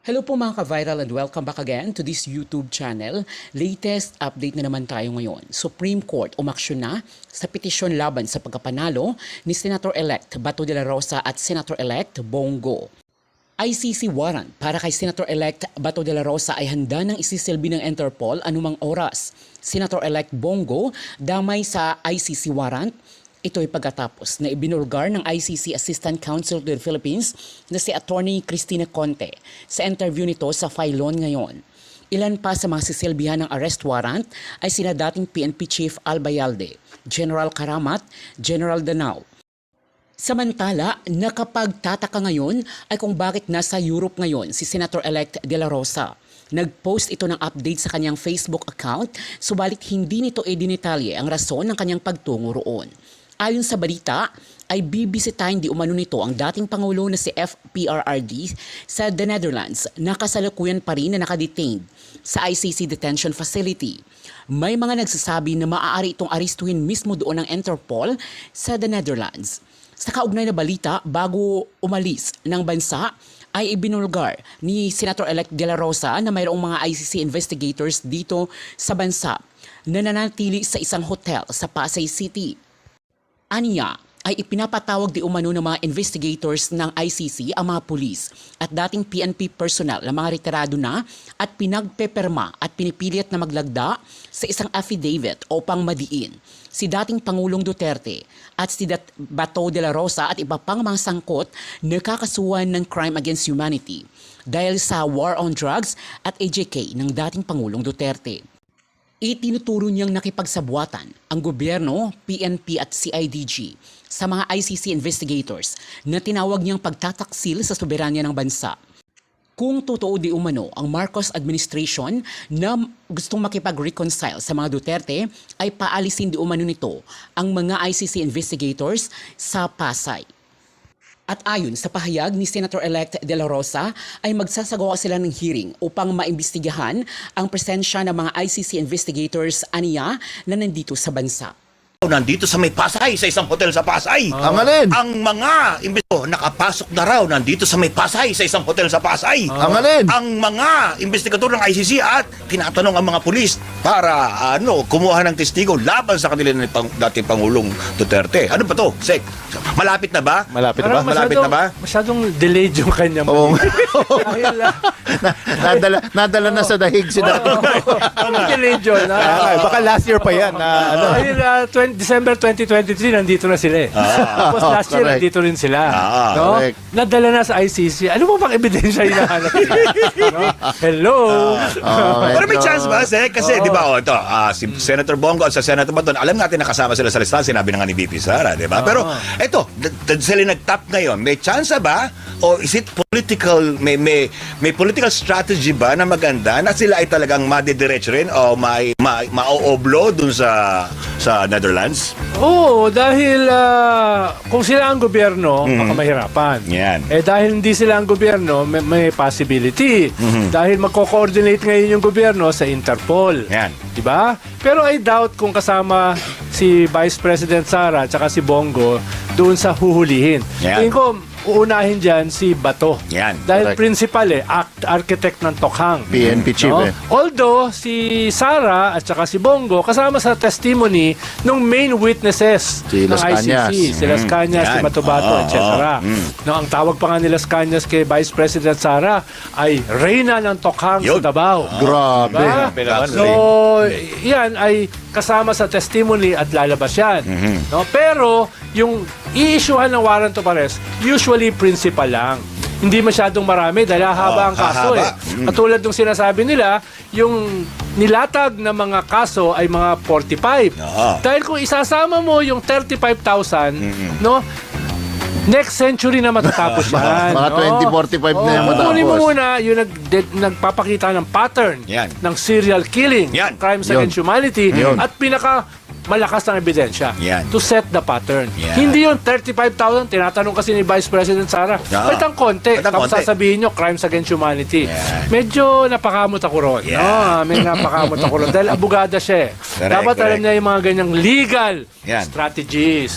Hello po mga ka-viral and welcome back again to this YouTube channel. Latest update na naman tayo ngayon. Supreme Court umaksyon na sa petisyon laban sa pagkapanalo ni Senator-elect Bato de la Rosa at Senator-elect Bongo. ICC warrant para kay Senator-elect Bato de la Rosa ay handa nang isisilbi ng Interpol anumang oras. Senator-elect Bongo damay sa ICC warrant. Ito ay pagkatapos na ibinulgar ng ICC Assistant Counsel to the Philippines na si Attorney Cristina Conte sa interview nito sa Filon ngayon. Ilan pa sa mga sisilbihan ng arrest warrant ay sina dating PNP Chief Albayalde, General Karamat, General Danao. Samantala, nakapagtataka ngayon ay kung bakit nasa Europe ngayon si Senator-elect De La Rosa. Nag-post ito ng update sa kanyang Facebook account, subalit hindi nito idinitalye ang rason ng kanyang pagtungo roon. Ayon sa balita, ay bibisitahin di umano nito ang dating Pangulo na si FPRRD sa The Netherlands na kasalukuyan pa rin na nakadetained sa ICC Detention Facility. May mga nagsasabi na maaari itong aristuhin mismo doon ng Interpol sa The Netherlands. Sa kaugnay na balita, bago umalis ng bansa, ay ibinulgar ni Senator-elect De La Rosa na mayroong mga ICC investigators dito sa bansa na nanatili sa isang hotel sa Pasay City. Aniya ay ipinapatawag di umano ng mga investigators ng ICC ang mga pulis at dating PNP personnel na mga retirado na at pinagpeperma at pinipilit na maglagda sa isang affidavit upang madiin si dating Pangulong Duterte at si Bato de la Rosa at iba pang mga sangkot na kakasuhan ng crime against humanity dahil sa war on drugs at AJK ng dating Pangulong Duterte. Itinuturo niyang nakipagsabuatan ang gobyerno, PNP at CIDG sa mga ICC investigators na tinawag niyang pagtataksil sa soberanya ng bansa. Kung totoo di umano ang Marcos administration na gustong makipag-reconcile sa mga Duterte, ay paalisin di umano nito ang mga ICC investigators sa Pasay. At ayon sa pahayag ni Senator-elect De La Rosa ay magsasagawa sila ng hearing upang maimbestigahan ang presensya ng mga ICC investigators aniya na nandito sa bansa. Nandito sa may Pasay, sa isang hotel sa Pasay. Amalin. Ang mga imbestigador nakapasok na raw nandito sa may Pasay, sa isang hotel sa Pasay. Amalin. Ang mga investigador ng ICC at tinatanong ang mga pulis para kumuha ng testigo laban sa kanila ng dating Pangulong Duterte. Ano ba to? Sek, malapit na ba? Malapit na ba? Malapit na ba? Masyadong delayed yung kanyang Oo. Dahil nadala na sa dahig si Dato. delayed yun. Baka last year pa yan. Dahil December 2023, nandito na sila eh. Tapos last year, correct. nandito rin sila. No? Correct. Nadala na sa ICC. Ano ba bang ebidensya hinahanap nila? No? Hello? Pero may chance ba, Sek? Kasi, di ba, si Senator Bongo at sa Senator Baton, alam natin nakasama sila sa listahan, sinabi na nga ni VP Sara, di ba? Pero, eto, sila nag-top ngayon. May chance ba? O is it political, may political strategy ba na maganda na sila ay talagang madidiretso rin o ma-oblo dun sa Netherlands? Oo, dahil kung sila ang gobyerno, baka mahirapan. Yan. Dahil hindi sila ang gobyerno, may possibility. Dahil magko-coordinate ngayon yung gobyerno sa Interpol. Yan. Diba? Pero I doubt kung kasama si Vice President Sara at saka si Bongo doon sa huhulihin. Yan. Tingin ko, uunahin dyan si Bato. Yan. Dahil Correct. principal architect ng Tokhang. PNP chief No? eh. Although si Sara at saka si Bongo kasama sa testimony ng main witnesses Si ng Las ICC, Cañas. si Las Cañas, si Yan. Bato-Bato, Oo, etc. No, ang tawag pa nga ni Las Cañas kay Vice President Sara ay Reyna ng Tokhang Yun. sa Davao. Grabe. Diba? So, yan ay kasama sa testimony at lalabas yan. No? Pero, yung i-issuehan ng warrant of arrest, usually principal lang. Hindi masyadong marami dahil hahaba ang kaso hahaba. eh. Katulad ng sinasabi nila, yung nilatag na mga kaso ay mga 45. Dahil kung isasama mo yung 35,000, no? Next century na matatapos yan. Mga 2045 na yan matapos. Kukunin mo muna yung nagpapakita ng pattern Yan. ng serial killing, Yan. crimes Yun. against humanity, Yun. at malakas ng ebidensya Yan. to set the pattern. Yan. Hindi yung 35,000, tinatanong kasi ni Vice President Sara. Ba't ang konti? Ba't ang Tapos konti? sasabihin nyo, crimes against humanity. Yan. Medyo napakamot ako ron. Yan. No? May napakamot ako ron. Dahil abogada siya eh. Correct, Dapat alam correct. niya yung mga ganyang legal Yan. strategies.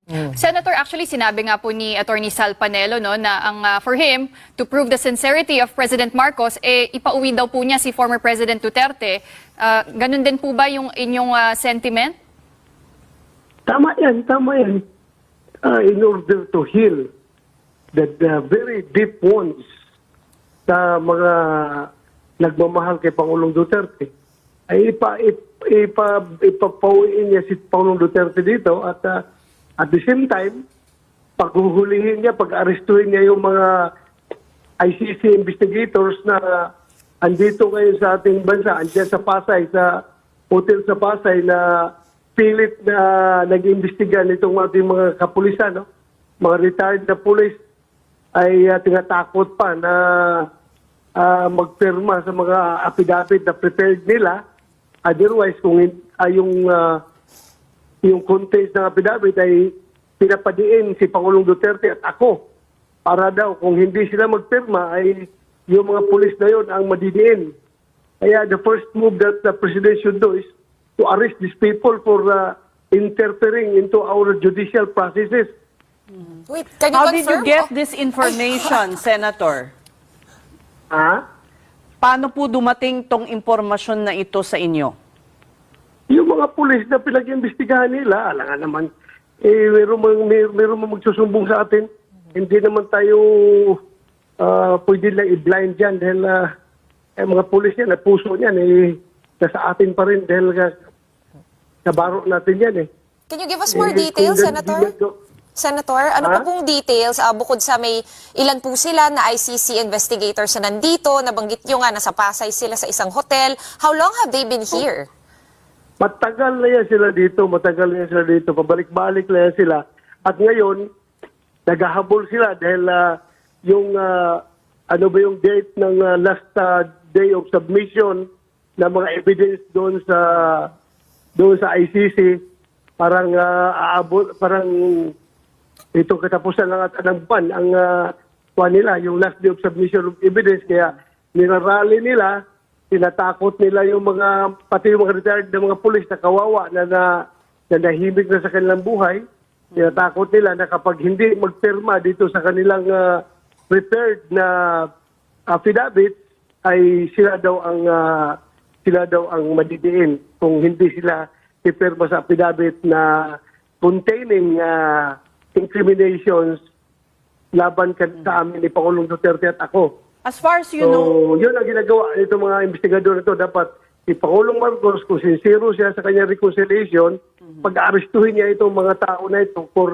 Senator, actually sinabi nga po ni Attorney Sal Panelo no, na ang for him to prove the sincerity of President Marcos, ipauwi daw po niya si former President Duterte. Ganun din po ba yung inyong sentiment? Tama yan, tama yan. In order to heal the very deep wounds sa mga nagmamahal kay Pangulong Duterte, ay ipapauwiin niya si Pangulong Duterte dito at the same time, paghuhulihin niya, pag-arestuhin niya yung mga ICC investigators na andito ngayon sa ating bansa, andyan sa Pasay, sa hotel sa Pasay na pilit na nag-imbestiga nitong ating mga kapulisan, no? Mga retired na pulis ay tinatakot pa na magpirma sa mga affidavit na prepared nila. Otherwise, kung yung contents ng affidavit ay pinapadiin si Pangulong Duterte at ako para daw kung hindi sila magpirma ay yung mga pulis na yun ang madidiin. Kaya the first move that the President should do is to arrest these people for interfering into our judicial processes. Wait, can you How did you confirm? get this information, Senator? Ha? Paano po dumating tong impormasyon na ito sa inyo? Yung mga pulis na pinag-imbestigahan nila, alangan naman, meron mang magsusumbong sa atin. Hindi naman tayo pwede lang i-blind dyan dahil mga pulis yan, at puso niyan, nasa atin pa rin dahil nabaro natin yan eh. Can you give us more details, Senator? Senator, ano pa pong details? Bukod sa may ilan po sila na ICC investigators na nandito, nabanggit nyo nga, nasa Pasay sila sa isang hotel. How long have they been here? Matagal na yan sila dito, pabalik-balik na yan sila. At ngayon, naghahabol sila dahil yung yung date ng last day of submission ng mga evidence doon sa ICC, parang itong katapusan ng buwan ang nila, yung last day of submission of evidence. Kaya nirarally nila, tinatakot nila yung pati yung mga retired na mga pulis na kawawa na nahimik na sa kanilang buhay. Tinatakot nila na kapag hindi magpirma dito sa kanilang prepared na affidavit, ay sila daw ang madidiin kung hindi sila ipirma sa affidavit na containing incriminations laban sa amin ni Pangulong Duterte at ako. As far as you know, Yun ang ginagawa nito mga investigador ito. Dapat si Pangulong Marcos, kung sincero siya sa kanyang reconciliation, pag-aarestuhin niya itong mga tao na ito for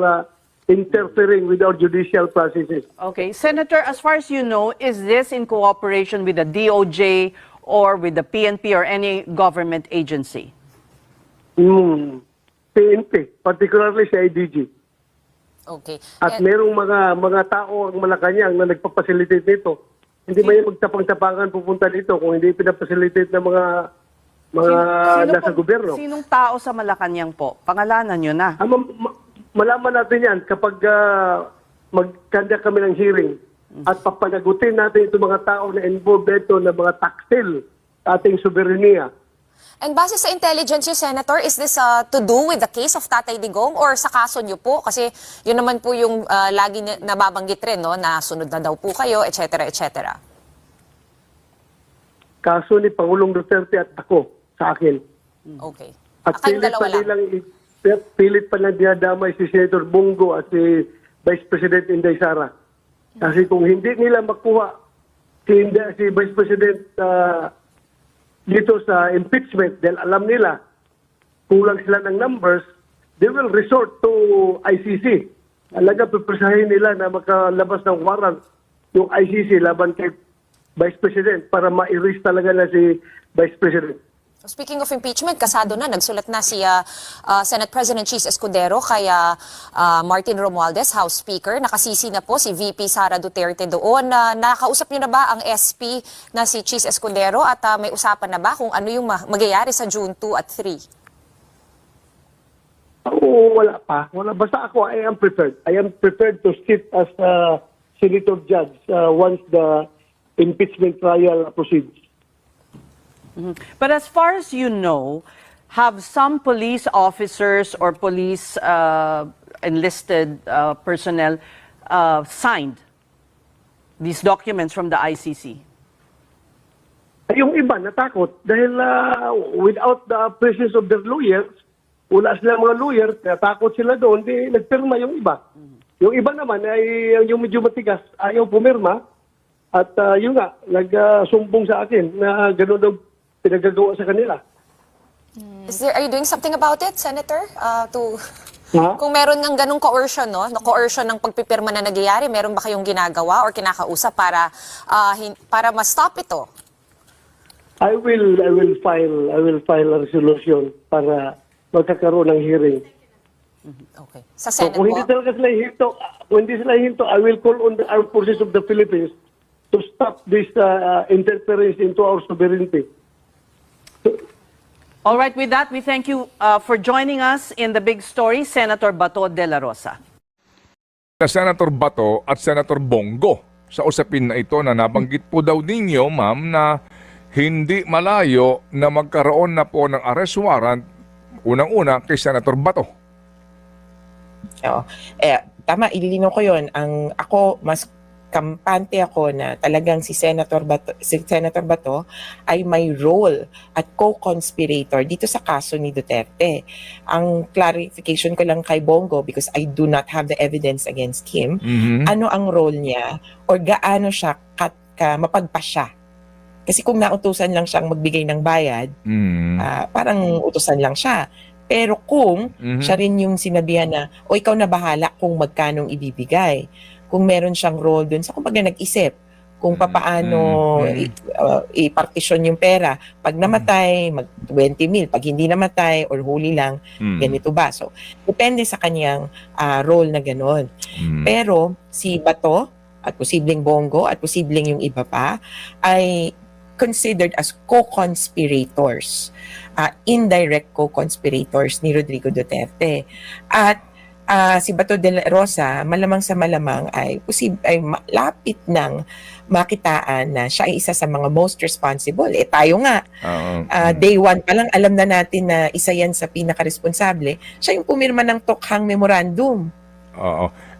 interfering with our judicial processes. okay, Senator, as far as you know, is this in cooperation with the DOJ or with the PNP or any government agency? PNP, particularly sa IDG. Okay. At merong mga tao ang Malacanang na nagpapasilitate nito. Hindi ba yung magtapang-tapangan pupunta dito kung hindi pinapasilitate ng mga nasa gobyerno? Sinong tao sa Malacanang po? Pangalanan nyo na. Malaman natin yan kapag magkanda kami ng hearing at papanagutin natin itong mga tao na involved dito na mga taksil sa ating soberenya. And base sa intelligence nyo, Senator, is this to do with the case of Tatay Digong or sa kaso nyo po? Kasi yun naman po yung lagi nababanggit rin, no, na sunod na daw po kayo, etc. etc. Kaso ni Pangulong Duterte at ako sa akin. Okay. At Kayong dalawa lang. pilit pa lang dinadamay si Senator Bongo at si Vice President Inday Sara. Kasi kung hindi nila makuha si Vice President dito sa impeachment dahil alam nila kulang sila ng numbers, they will resort to ICC. Talaga pipresahin nila na makalabas ng warrant yung ICC laban kay Vice President para ma-erase talaga na si Vice President. Speaking of impeachment, kasado na, nagsulat na si Senate President Chis Escudero kay Martin Romualdez, House Speaker. Nakasisi na po si VP Sara Duterte doon. Nakausap niyo na ba ang SP na si Chis Escudero at may usapan na ba kung ano yung magyayari sa June 2 at 3? Wala pa. Basta ako, I am prepared. I am prepared to sit as a senator judge once the impeachment trial proceeds. But as far as you know, have some police officers or police enlisted personnel signed these documents from the ICC? Yung iba natakot dahil without the presence of their lawyers, wala silang mga lawyer, natakot sila doon, di nagpirma yung iba. Yung iba naman ay yung medyo matigas, ayaw pumirma. At yun nga, nagsumbong sa akin na gano'n daw pinagagawa sa kanila. Are you doing something about it, Senator? Ha? Kung meron ng ganung coercion, no? Na coercion ng pagpipirma na nagyayari, meron ba kayong ginagawa or kinakausap para ma-stop ito? I will file a resolution para magkakaroon ng hearing. Okay. Sa So Senate kung hindi po? talaga sila hinto, I will call on the armed forces of the Philippines to stop this interference into our sovereignty. All right, with that, we thank you for joining us in the big story, Senator Bato de la Rosa. Senator Bato at Senator Bongo sa usapin na ito na nabanggit po daw ninyo, ma'am, na hindi malayo na magkaroon na po ng arrest warrant unang-una kay Senator Bato. Oo. Tama, ililinaw ko yun. Ako, mas kampante ako na talagang si Senator Bato ay may role at co-conspirator dito sa kaso ni Duterte. Ang clarification ko lang kay Bongo, because I do not have the evidence against him, ano ang role niya or gaano siya mapagpasya. Kasi kung nautusan lang siyang magbigay ng bayad, parang utusan lang siya. Pero kung siya rin yung sinabihan na, o ikaw na bahala kung magkanong ibibigay. Kung meron siyang role dun, kumbaga nag-isip kung papaano i-partition yung pera. Pag namatay, mag 20 mil. Pag hindi namatay or huli lang, ganito ba? So, depende sa kanyang role na gano'n. Pero si Bato at posibleng Bongo at posibleng yung iba pa ay considered as co-conspirators, indirect co-conspirators ni Rodrigo Duterte. At si Bato de la Rosa, malamang sa malamang ay lapit ng makitaan na siya ay isa sa mga most responsible. Tayo nga, day one pa lang, alam na natin na isa yan sa pinaka-responsable. Siya yung pumirma ng Tokhang Memorandum.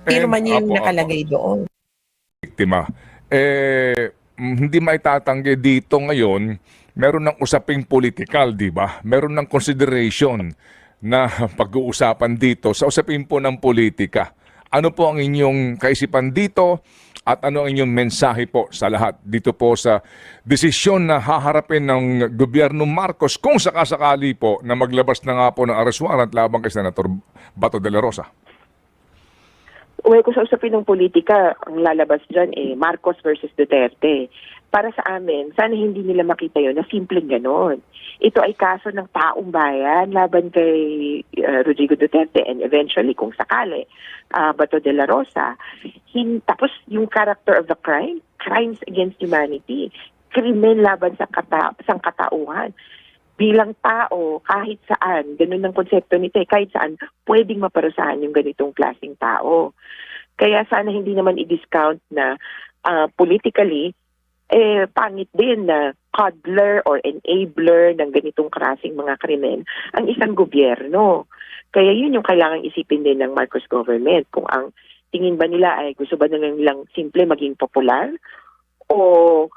Pirma niya yung nakalagay doon. Biktima. Hindi maitatanggi dito ngayon, meron ng usaping politikal, di ba? Meron ng consideration na pag-uusapan dito sa usapin po ng politika. Ano po ang inyong kaisipan dito at ano ang inyong mensahe po sa lahat dito po sa desisyon na haharapin ng gobyerno Marcos kung sakasakali po na maglabas na nga po ng arrest warrant laban kay Senator Bato de la Rosa? Well, kung sa usapin ng politika, ang lalabas dyan Marcos versus Duterte. Para sa amin, sana hindi nila makita yun na simpleng ganon. Ito ay kaso ng taong bayan laban kay Rodrigo Duterte and eventually, kung sakali, Bato de la Rosa. Tapos yung character of the crime, crimes against humanity, krimen laban sa katauhan. Bilang tao, kahit saan, ganun ang konsepto nito, kahit saan, pwedeng maparusahan yung ganitong klaseng tao. Kaya sana hindi naman i-discount na politically, pangit din na coddler or enabler ng ganitong klaseng mga krimen ang isang gobyerno. Kaya yun yung kailangang isipin din ng Marcos government. Kung ang tingin ba nila ay gusto ba nilang simple maging popular o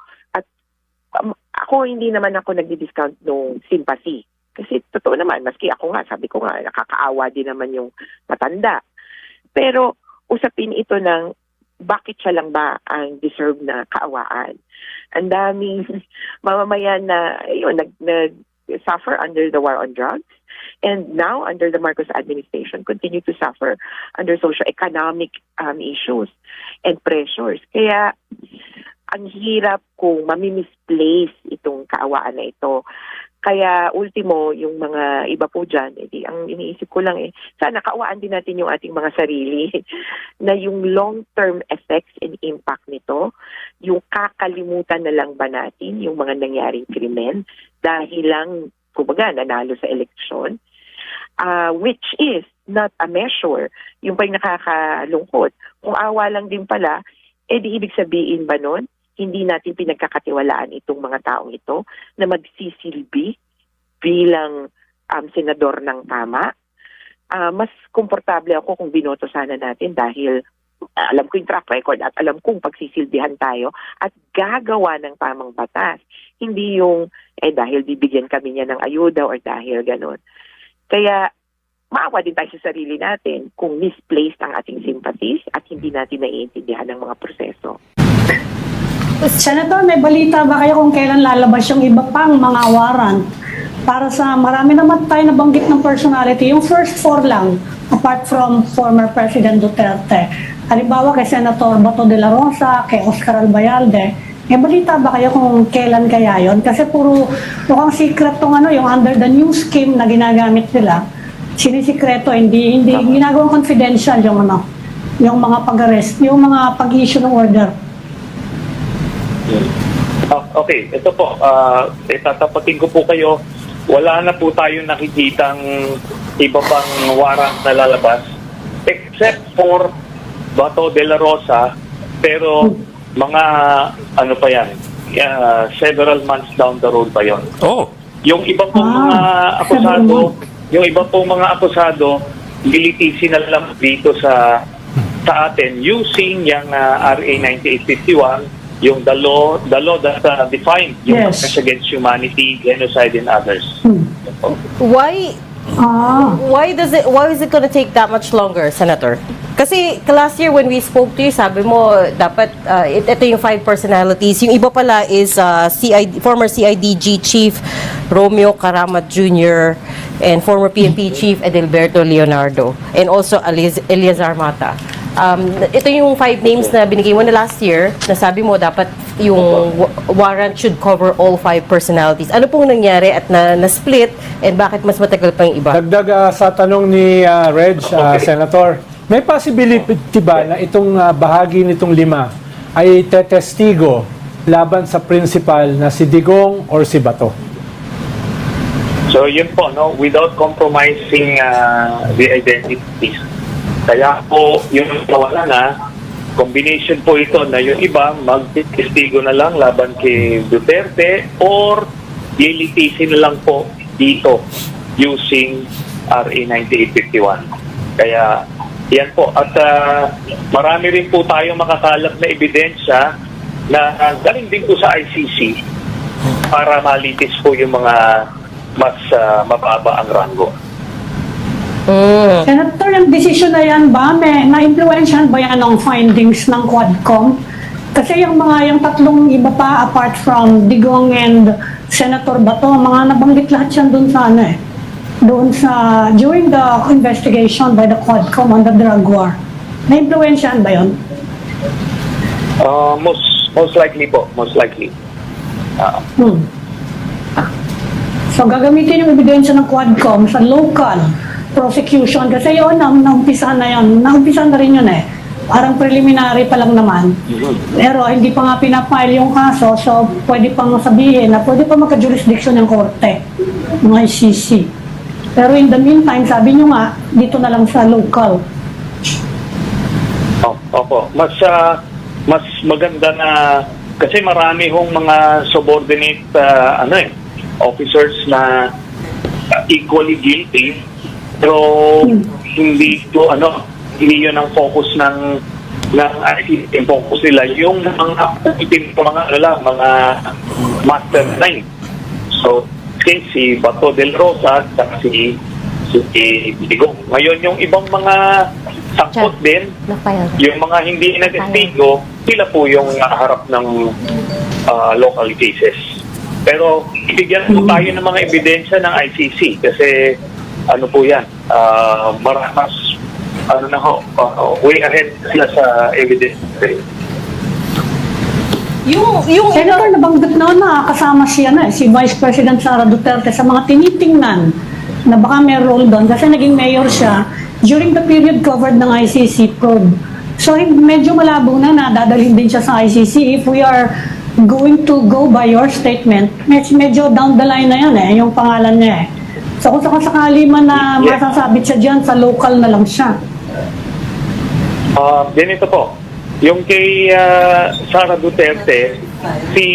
ako hindi naman ako nagdi-discount nung sympathy. Kasi totoo naman, maski ako nga, sabi ko nga, nakakaawa din naman yung matanda. Pero usapin ito ng bakit siya lang ba ang deserve na kaawaan. Ang daming mamamayan na nag-suffer under the war on drugs and now under the Marcos administration continue to suffer under socio-economic issues and pressures. Kaya ang hirap kung mami-misplace itong kaawaan na ito. Kaya ultimo, yung mga iba po dyan, ang iniisip ko lang sana kaawaan din natin yung ating mga sarili na yung long-term effects and impact nito, yung kakalimutan na lang ba natin yung mga nangyaring krimen dahil lang, kumbaga, nanalo sa eleksyon, which is not a measure. Yung pa'y nakakalungkot. Kung awa lang din pala, di ibig sabihin ba nun, hindi natin pinagkakatiwalaan itong mga taong ito na magsisilbi bilang senador ng tama. mas komportable ako kung binoto sana natin dahil alam ko yung track record at alam kong pagsisilbihan tayo at gagawa ng tamang batas. Hindi yung, dahil bibigyan kami niya ng ayuda or dahil ganun. Kaya, maawa din tayo sa sarili natin kung misplaced ang ating sympathies at hindi natin naiintindihan ng mga proseso. Senator, may balita ba kayo kung kailan lalabas yung iba pang mga warrant? Para sa marami naman tayo nabanggit ng personality, yung first four lang, apart from former President Duterte. Halimbawa kay Senator Bato de la Rosa, kay Oscar Albayalde. May balita ba kayo kung kailan kaya yon? Kasi puro mukhang secret tong yung under the new scheme na ginagamit nila. Sinisikreto, hindi ginagawang confidential yung yung mga pag-arrest, yung mga pag-issue ng order. Okay, ito po, itatapatin ko po kayo, wala na po tayong nakikitang iba pang warrant na lalabas except for Bato de la Rosa, pero mga ano pa yan, several months down the road pa yon. Oh. Yung iba pong mga akusado, lilitisin na lang dito sa atin using yung RA 9851, yung the law that defined yung Yes. offense against humanity, genocide, and others. Why is it gonna take that much longer, Senator? Kasi last year when we spoke to you, sabi mo dapat ito yung 5 personalities. Yung iba pala is former CIDG Chief Romeo Karamat Jr. and former PNP Chief Edilberto Leonardo and also Eleazar Mata. Ito yung 5 names na binigay mo na last year na sabi mo dapat yung warrant should cover all 5 personalities. Ano pong nangyari at na-split and bakit mas matagal pa yung iba? Dagdag sa tanong ni Reg, Senator, may possibility ba na itong bahagi nitong 5 ay tetestigo laban sa principal na si Digong or si Bato? So yun po, no, without compromising the identities. Kaya po, yung nawala na, combination po ito na yung iba magtestigo na lang laban kay Duterte or lilitisin na lang po dito using RA 9851. Kaya yan po. At marami rin po tayong makakalap na ebidensya na galing din po sa ICC para malitis po yung mga mas mababa ang rango. Senator, yung decision na yan ba, na-influensyahan ba yan ng findings ng Quadcom? Kasi yung tatlong iba pa, apart from Digong and Senator Bato, mga nabanggit lahat yan doon sa during the investigation by the Quadcom on the drug war. Na-influensyahan ba yun? Most likely po, most likely. So gagamitin yung ebidensya ng Quadcom sa local prosecution kasi yun, naumpisa na rin yun Parang preliminary pa lang naman. Pero hindi pa nga pinapile yung kaso, so pwede pang sabihin na pwede pa magka-jurisdiction ng korte, ng ICC. Pero in the meantime, sabi nyo nga, dito na lang sa local. Opo. Mas maganda na, kasi marami hong mga subordinate officers na equally guilty, pero hindi yun ang focus ng ICC. Yung focus nila yung mga mastermind. So, si Bato del Rosa at si Digong. Ngayon, yung ibang mga sangkot din, yung mga hindi nag-testigo, sila po yung harap ng local cases. Pero ibigyan po tayo ng mga ebidensya ng ICC kasi ano po yan, mas way ahead sila sa evidence. Yung Senator, nabanggit na kasama siya si Vice President Sara Duterte sa mga tinitingnan na baka may role doon kasi naging mayor siya during the period covered ng ICC probe. So medyo malabo na dadalhin din siya sa ICC if we are going to go by your statement. Medyo down the line na yan yung pangalan niya So kung sakali man na masasabit siya dyan, sa local na lang siya. Ganito po. Yung kay Sara Duterte, si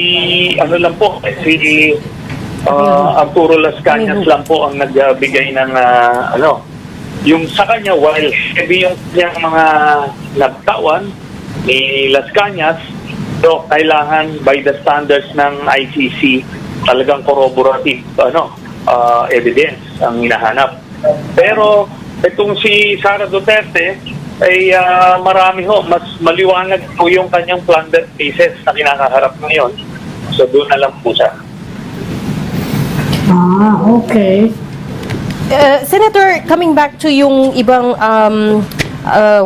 Arturo Las Cañas lang po ang nagbigay ng yung sa kanya, while heavy yung kanyang mga nagtawan ni Las Cañas, so kailangan by the standards ng ICC talagang corroborative evidence ang hinahanap. Pero itong si Sara Duterte ay marami mas maliwanag po yung kanyang plunder cases na kinakaharap ngayon. So doon na lang po siya. Okay. Senator, coming back to yung ibang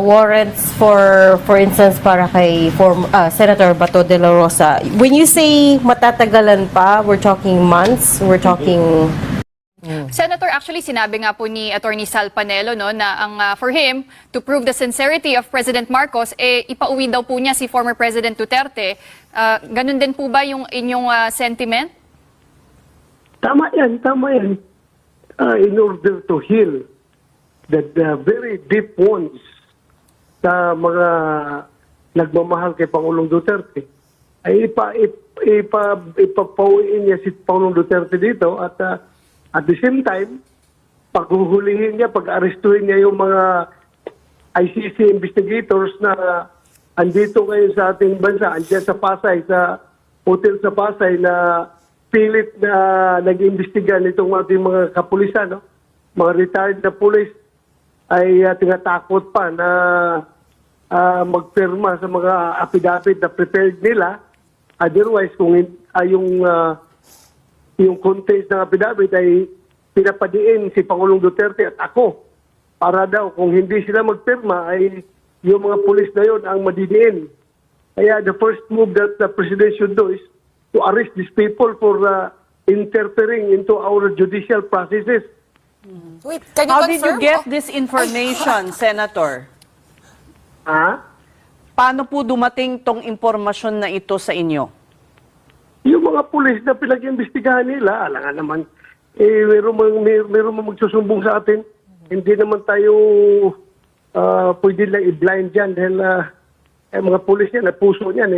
warrants for instance para kay Senator Bato de la Rosa, when you say matatagalan pa, we're talking months, we're talking... Senator, actually sinabi nga po ni Attorney Sal Panelo na ang for him to prove the sincerity of President Marcos ipauwi daw po niya si former President Duterte. Ganun din po ba yung inyong sentiment? Tama yan. In order to heal the very deep wounds sa mga nagmamahal kay Pangulong Duterte, ay ipapauwiin niya si Pangulong Duterte dito at the same time, paghuhulihin niya, pag-arestuhin niya yung mga ICC investigators na andito ngayon sa ating bansa, andyan sa Pasay, sa hotel sa Pasay na pilit na nag-imbestiga nitong ating mga kapulisan, no? Mga retired na pulis ay tinatakot pa na magpirma sa mga affidavit na prepared nila. Otherwise, kung yung contents ng affidavit ay pinapadiin si Pangulong Duterte at ako para daw kung hindi sila magpirma ay yung mga pulis na yun ang madidiin. Kaya the first move that the President should do is to arrest these people for interfering into our judicial processes. Wait, can you How confirm? did you get this information, Senator? Paano po dumating tong impormasyon na ito sa inyo? Yung mga pulis na pinag-imbestigahan nila, alam nga naman, meron magsusumbong sa atin. Hindi naman tayo pwede lang i-blind dyan dahil mga pulis yan, puso niyan,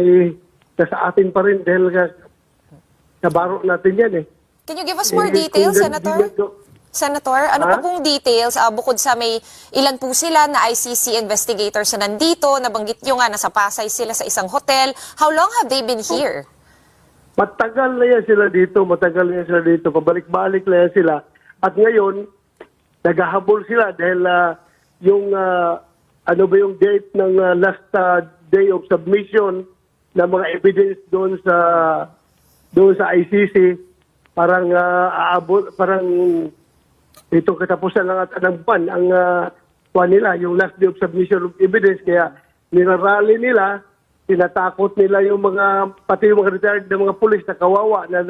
nasa atin pa rin dahil nabaro natin yan Can you give us more details, Senator? Senator, ano pa pong details bukod sa may ilan po sila na ICC investigators na nandito, nabanggit nyo nga, nasa Pasay sila sa isang hotel. How long have they been here? Matagal na yan sila dito, pabalik-balik na yan sila. At ngayon, naghahabol sila dahil yung yung date ng last day of submission ng mga evidence doon sa ICC, parang itong katapusan ng buwan ang nila, yung last day of submission of evidence, kaya nirarally nila, tinatakot nila yung pati yung mga retired na mga pulis na kawawa na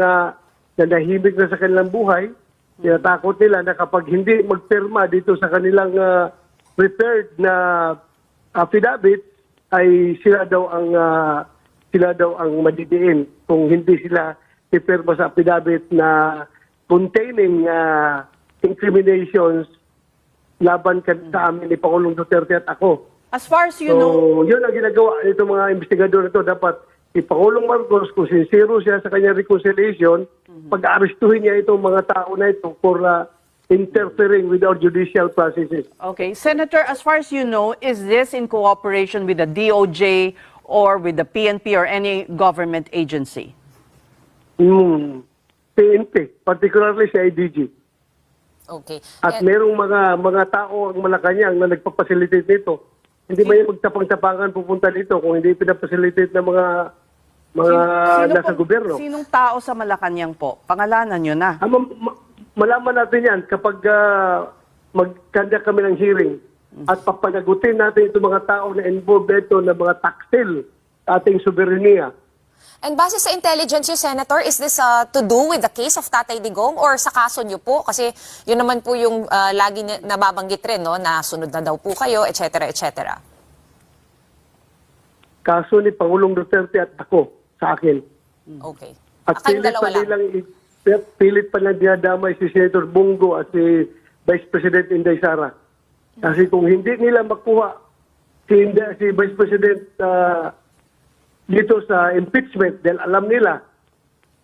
nahimik na sa kanilang buhay. Tinatakot nila na kapag hindi magpirma dito sa kanilang prepared na affidavit, ay sila daw ang madidiin kung hindi sila ipirma sa affidavit na containing incriminations laban sa amin ni Pangulong Duterte at ako. As far as you know... Yun ang ginagawa nito mga investigador ito. Dapat si Pangulong Marcos, kung sincero siya sa kanyang reconciliation, pag-arestuhin niya itong mga tao na ito for interfering with our judicial processes. Okay. Senator, as far as you know, is this in cooperation with the DOJ or with the PNP or any government agency? PNP, particularly sa IDG. Okay. At merong mga tao ang Malacanang na nagpapacilitate nito. Hindi ba yung magtapang-tapangan pupunta dito kung hindi pinapacilitate ng mga nasa gobyerno? Sinong tao sa Malacanang po? Pangalanan nyo na. Malaman natin yan kapag magkanda kami ng hearing at papanagutin natin itong mga tao na involved dito na mga taksil sa ating soberenya. And base sa intelligence nyo, Senator, is this to do with the case of Tatay Digong or sa kaso nyo po? Kasi yun naman po yung lagi nababanggit rin, no? Na sunod na daw po kayo, etc., etc. Kaso ni Pangulong Duterte at ako sa akin. Okay. At Kayong dalawa lang. pilit pa lang dinadamay si Senator Bongo at si Vice President Inday Sara. Kasi kung hindi nila makuha si Vice President dito sa impeachment dahil alam nila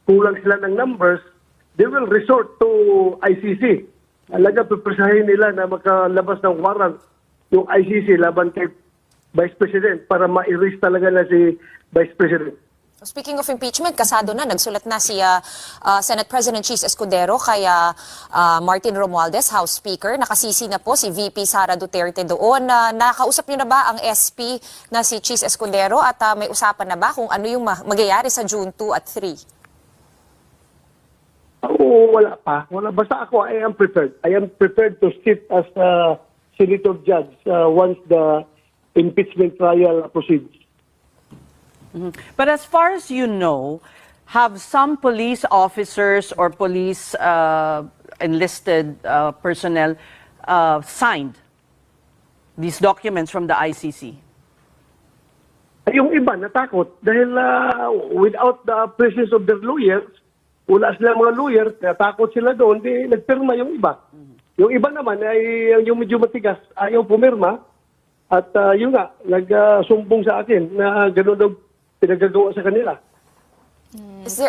kulang sila ng numbers, they will resort to ICC Alaga, pipresahin nila na makalabas ng warrant yung ICC laban kay Vice President para ma-erase talaga na si Vice President. Speaking of impeachment, kasado na, nagsulat na si Senate President Cheese Escudero kay Martin Romualdez, House Speaker. Nakasisi na po si VP Sara Duterte doon. Nakausap niyo na ba ang SP na si Cheese Escudero at may usapan na ba kung ano yung magyayari sa June 2 at 3? Oo, wala pa. Wala. Basta ako, I am prepared. I am prepared to sit as a senator judge once the impeachment trial proceeds. But as far as you know, have some police officers or police enlisted personnel signed these documents from the ICC? Yung iba natakot dahil without the presence of their lawyers, wala sila mga lawyer, natakot sila doon, di nagpirma yung iba. Yung iba naman ay yung medyo matigas, ayaw pumirma. At yun nga, nagsumbong sa akin na gano'n daw pinagagawa sa kanila.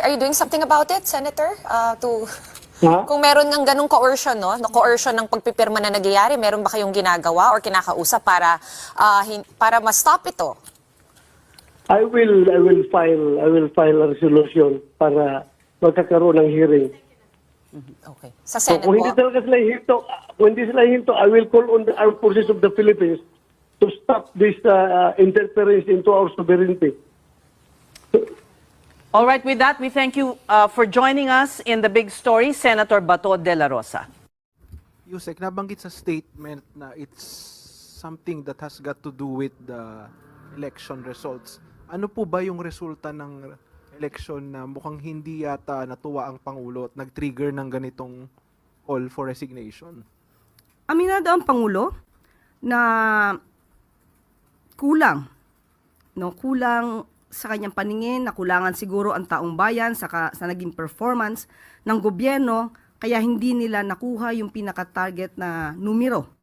Are you doing something about it, Senator? Ha? Kung meron ng ganung coercion, no? Na coercion ng pagpipirma na nagyayari, meron ba kayong ginagawa or kinakausap para ma-stop ito? I will file a resolution para magkakaroon ng hearing. Okay. Sa So, Senate kung hindi po? talaga sila hinto, I will call on the armed forces of the Philippines to stop this interference into our sovereignty. All right, with that, we thank you for joining us in the big story, Senator Bato de la Rosa. Yusek, nabanggit sa statement na it's something that has got to do with the election results. Ano po ba yung resulta ng election na mukhang hindi yata natuwa ang Pangulo at nag-trigger ng ganitong call for resignation? Aminado ang Pangulo na kulang sa kanyang paningin, nakulangan siguro ang taong bayan sa naging performance ng gobyerno, kaya hindi nila nakuha yung pinaka-target na numero